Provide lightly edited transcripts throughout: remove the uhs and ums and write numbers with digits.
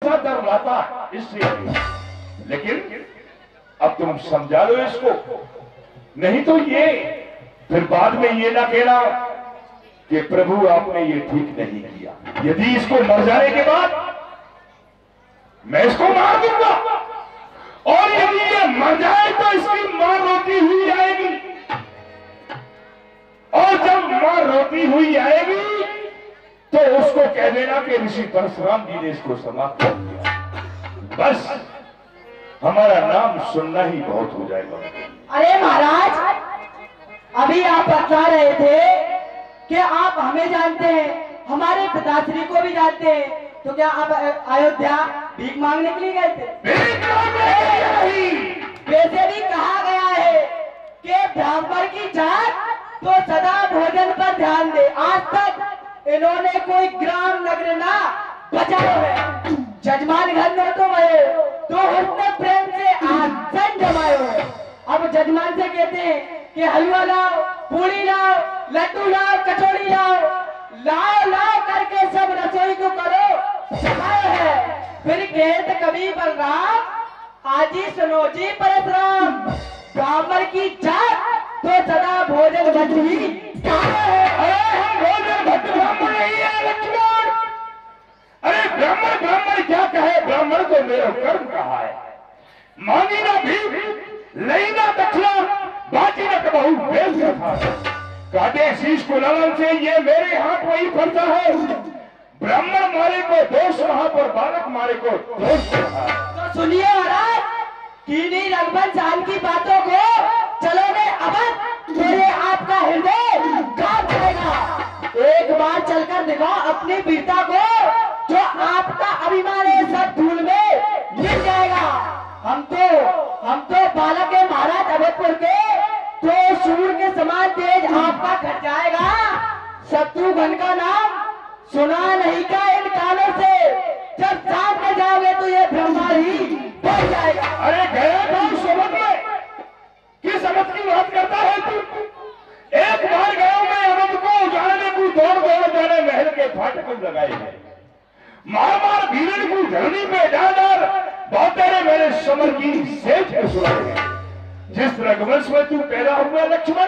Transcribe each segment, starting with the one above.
सा डर लाता है इसलिए। लेकिन अब तुम समझा लो इसको, नहीं तो ये फिर बाद में ये ना कहना कि प्रभु आपने ये ठीक नहीं किया। यदि इसको मर जाने के बाद मैं इसको मार दूंगा, और यदि ये मर जाए तो इसकी मां रोती हुई आएगी, और जब मां रोती हुई आएगी तो उसको कह देना कि ऋषि परशुराम जी ने इसको समाप्त कर दिया। बस हमारा नाम सुनना ही बहुत हो जाएगा। अरे महाराज, अभी आप बता रहे थे कि आप हमें जानते हैं, हमारे पिताश्री को भी जानते हैं, तो क्या आप अयोध्या भीख मांगने के लिए गए थे? वैसे भी कहा गया है कि ब्राह्मण की जात तो सदा भोजन पर ध्यान दे। आज तक इन्होंने कोई ग्राम नगर ना बचाया है। जजमान घर में तो गए तो हुस्न प्रेम से आसन जमाए हुए। अब जजमान से कहते हैं कि हलवा लाओ, पूरी लाओ, लड्डू लाओ, कचौड़ी लाओ, लाओ लाओ करके सब रसोई को करो सहाय है। फिर कहते कवि बलराम, आजी सुनो जी परशुराम, ब्राह्मण की जात तो सदा भोजन भट्ट ही है। अरे हम भोजन भट्ट ब्राह्मण नहीं है लक्ष्मण। अरे ब्राह्मण ब्राह्मण क्या कहे, ब्राह्मण को मेरा कर्म कहा है। मांगी ना भी लई ना दक्षिणा, बाकी न कबहू बेच का था। काटे शीश को ललन से ये मेरे हाथ वही फलता है। ब्राह्मण मारे को दोष वहां पर बालक मारे को दोष रहा। तो सुनिए महाराज, कीनी रंगमन साल की बातों को चलो ने अब मेरे आपका हृदय कांप जाएगा। एक बार चलकर दिखाओ अपनी वीरता को, जो आपका अभिमान है सब धूल में मिल जाएगा। हम तो बालक है महाराज अभयपुर के, तो सूर्य के समान तेज आपका घट जाएगा। शत्रुघ्न का नाम सुना नहीं क्या इन कानों से? जब सामने जाओगे तो ये ब्रह्मा ही बन जाएगा। अरे गया था समझ में, किस अवध की बात करता है तू? एक बार गया मैं अवध को उजाड़ने को दौड़ जाने महल के फाटक लगाए हैं। मार मार भीड़ को धरनी पे डाल बहुत तेरे मेरे समर की सेठ है सुनाए हैं। जिस रघुवंश में तू पैदा हुआ लक्ष्मण,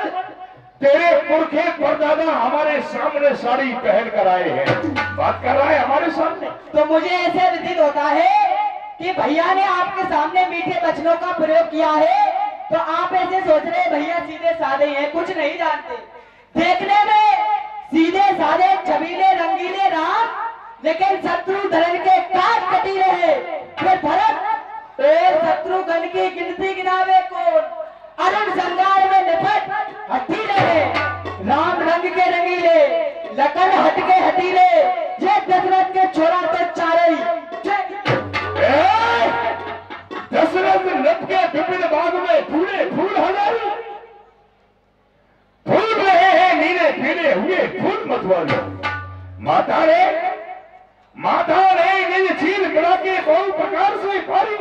तेरे पुरखे परदादा हमारे सामने साड़ी पहन कर आए हैं, बात कर रहा है हमारे सामने। तो मुझे ऐसे विदित होता है कि भैया ने आपके सामने मीठे वचनों का प्रयोग किया है, तो आप ऐसे सोच रहे हैं भैया सीधे साधे हैं, कुछ नहीं जानते। देखने में सीधे साधे छबीले रंगीले राम, लेकिन शत्रुघ्न के काट कटीले हैं। फिर भरत और शत्रुघ्न की गिनती गिनावे कौन? अरुण संगार में निपट हटीले हैं। राम रंग के रंगीले, लखन हट के हटीले, ये दशरथ के छोरा तो चारे ही। दशरथ नट के विपिन बाग में फूले फूल हजारी, फूल रहे हैं नीले पीले हुए फूल मतवाले। माता ने निज चील मिला के बहु प्रकार से पारी,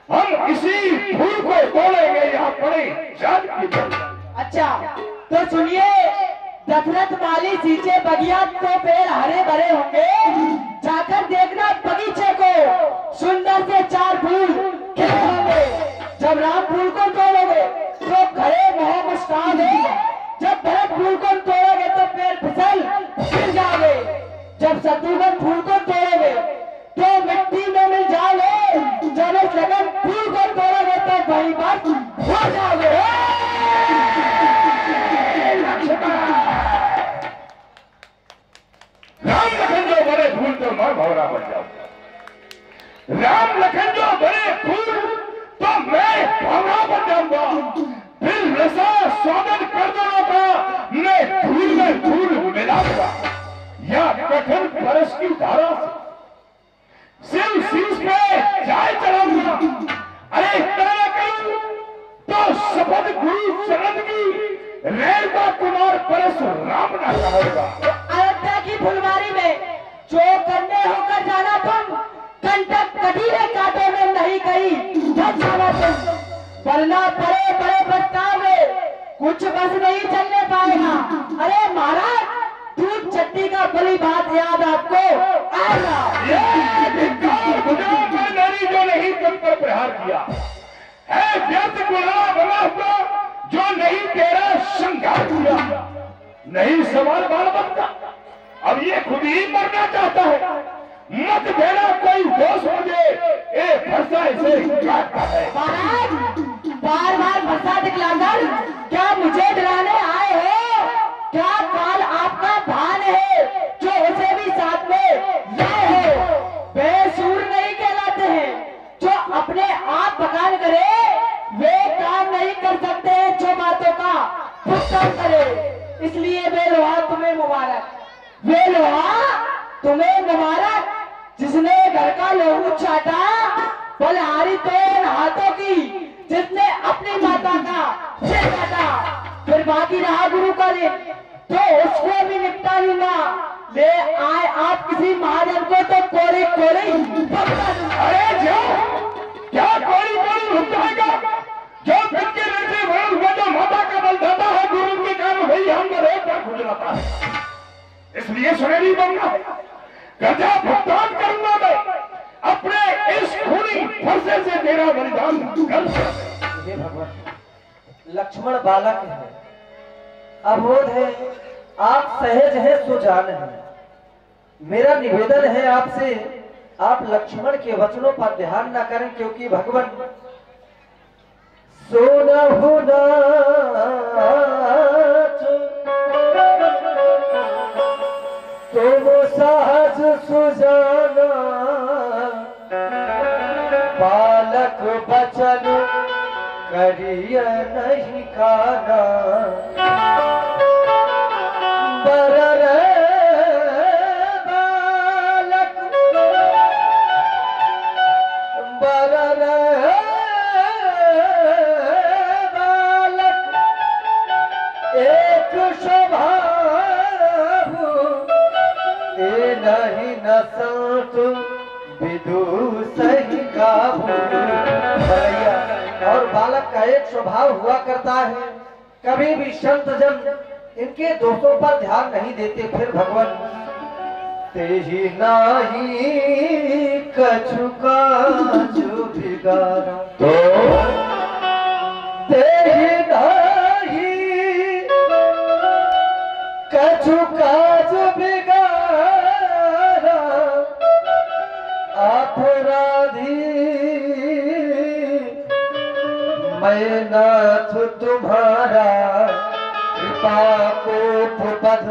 हम इसी फूल को तोड़ेंगे यहाँ पड़े जात की बलि। अच्छा तो सुनिए, दशरथ वाली सींचे बगिया तो पेड़ हरे भरे होंगे, जाकर देखना बगीचे को, सुंदर से चार फूल खिले होंगे। जब राम फूल को तोड़ोगे तो खड़े मुंह मुस्कान, जब भरत फूल को तोड़ोगे तो पेड़ फिसल गिर जाओगे। जब शत्रुघ्न फूल को तोड़ोगे तो मिट्टी में मिल जाओगे। जब इस लगन फूल को तोड़ोगे तो वहीं पर हो जाओगे। राम लखन जो बड़े फूल तो मैं भौरा बन जाऊंगा। राम लखन जो बड़े फूल तो मैं भौरा बन जाऊंगा। फिर रसा स्वागत कर दोनों का मैं फूल में फूल मिलाऊंगा, या कठिन परस की धारा से सिर शीश पे चाय चढ़ाऊंगा। अरे इतना करूं तो शपथ गुरु शरण की रेणुका कुमार परशुराम ना कहोगा। अयोध्या की फुलवारी में जो करने होकर जाना तुम, कंटक कटीले कांटों में नहीं कहीं धस जाना तुम, वरना बड़े बड़े पछतावे, कुछ बस नहीं चलने पाएगा। अरे महाराज दूध चट्टी का बड़ी बात याद आपको आएगा। किया है, व्यर्थ गुलाम बना हुआ जो नहीं तेरा श्रृंगार किया। नहीं सवाल बाल बनता, अब ये खुद ही मरना चाहता है। मत देना कोई दोष मुझे, ए फरसा इसे काटता है। बार बार फरसा दिखलाकर क्या मुझे डराने आए हो? क्या काल आपका भान है जो उसे भी साथ में लाए हो? बेसूर नहीं कहलाते हैं जो अपने आप बखान करे, वे काम नहीं कर सकते जो बातों का भुगतान करे। इसलिए वे लोहा तुम्हें मुबारक, वे लोहा तुम्हें मुबारक जिसने घर का लहू चाटा, बलहारी तो इन हाथों की जिसने अपनी माता का सिर काटा। फिर बाकी रहा गुरु का दिन तो उसको भी निपटा लूंगा। ले आए आप किसी महाजन को तो कोड़ी कोड़ी पकड़ा दूंगा। अरे जाओ, क्या कोड़ी कोड़ी रुक जाएगा? जो दिन के निर्णय वरुण हुआ, जो माता का बल देता है, गुरु के काम वही हमको एक बार खुद जाता है। इसलिए सुनेरी बनना है, गजा भुगतान करूंगा मैं अपने इस खूनी फरसे से तेरा बलिदान कर। हे भगवान, लक्ष्मण बालक है, अबोध है, आप सहज है सो जान है। मेरा निवेदन है आपसे, आप लक्ष्मण के वचनों पर ध्यान न करें, क्योंकि भगवान सोना होना तुम सहज सुजाना, बालक बचन करिय नहीं खाना। बरर बालक बरर बालक एक स्वभाव ए नहीं नसत विदु सही काबू। और बालक का एक स्वभाव हुआ करता है, कभी भी संत जन इनके दोषों पर ध्यान नहीं देते। फिर भगवान तेही नाही कछु काजु बिगाड़ा, तो तेही नाही कछु काजु बिगाड़ा, अपराधी मैं नाथ तुम्हारा, कृपा कोप बध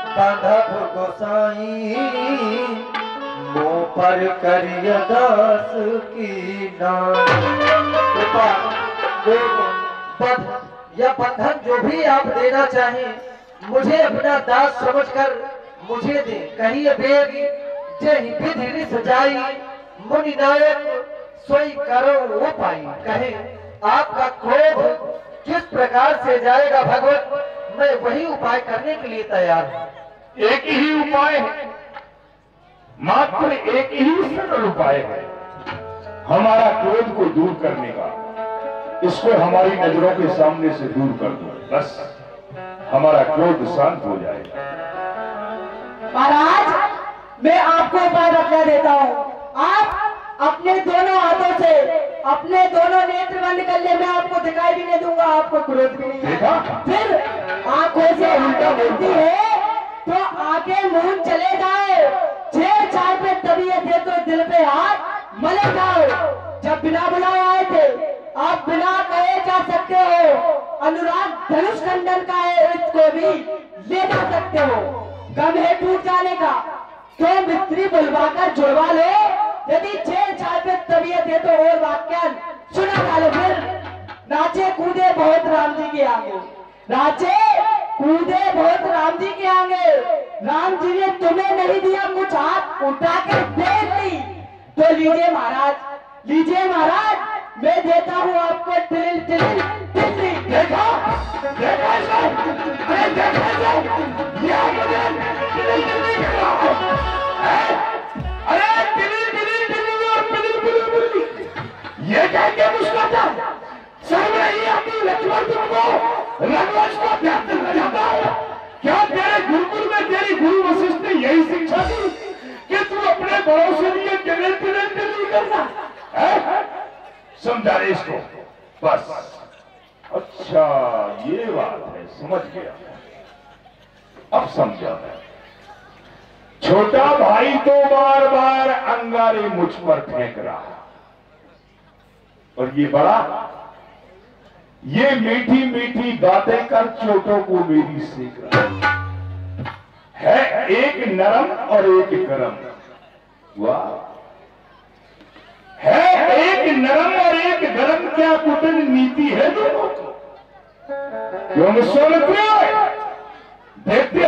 बांधव गोसाई, मुँह पर करिय दास की नाम। कृपा कोप बध या बंधन जो भी आप देना चाहें, मुझे अपना दास समझकर मुझे दे। कहिए बेग जय विधि सजाई, मुनि नायक सोई करो वो पाई। कहे आपका क्रोध किस प्रकार से जाएगा भगवत, मैं वही उपाय करने के लिए तैयार हूँ। एक ही उपाय है, मात्र एक ही सरल उपाय है हमारा क्रोध को दूर करने का। इसको हमारी नजरों के सामने से दूर कर दो, बस हमारा क्रोध शांत हो जाएगा। महाराज, मैं आपको उपाय बतला देता हूँ। आप अपने दोनों हाथों से अपने दोनों नेत्र बंद कर ले, मैं आपको दिखाई भी नहीं दूंगा, आपको क्रोध भी नहीं देखा? फिर आंखों से आंखें मिलती है तो आगे मुंह चले जाए, 6-4 पे तबीयत है तो दिल पे हाथ मले जाओ। जब बिना बुलाए आए थे, आप बिना कहे जा सकते हो। अनुराग धनुष खंडन का है, इसको भी ले जा सकते हो। गम है टूट जाने का तो मिस्त्री बुलवाकर जुड़वा लो। यदि 6-4 पे तबीयत है तो और वाक्यान सुना डालो। फिर नाचे कूदे बहुत राम जी के आगे, नाचे कूदे बहुत राम जी के आगे। राम जी ने तुम्हें नहीं दिया कुछ, हाथ उठा के देख ली तो लीजिए महाराज, लीजिए महाराज, मैं देता हूँ आपको टिलिल टिलिल टिल्ली। देखा? देखा इसे? अरे देखा इसे? ये मुझे टिलिल टिल्ली कर रहा है। अरे टिलिल टिलिल टिल्ली और पिलिल पिलिल पिलिल, ये कह के मुस्कुराता सब रही अपनी लक्ष्मण तुमको रघुवंश को व्यक्त कर जाता है। क्या तेरे गुरुकुल में तेरी गुरु वशिष्ठ ने यही शिक्षा दी कि तू अपने बड़ों से लिए टिलिल टिलिल टिल्ली करना है? समझा रहे इसको बस। अच्छा ये बात है, समझ गया, अब समझा मैं। छोटा भाई तो बार बार अंगारे मुझ पर फेंक रहा और ये बड़ा, ये मीठी मीठी बातें कर चोटों को मेरी सेक रहा है। एक नरम और एक गरम, वाह, है एक नरम और एक गरम, क्या कुटन नीति है दोनों को। क्यों सुनते देखते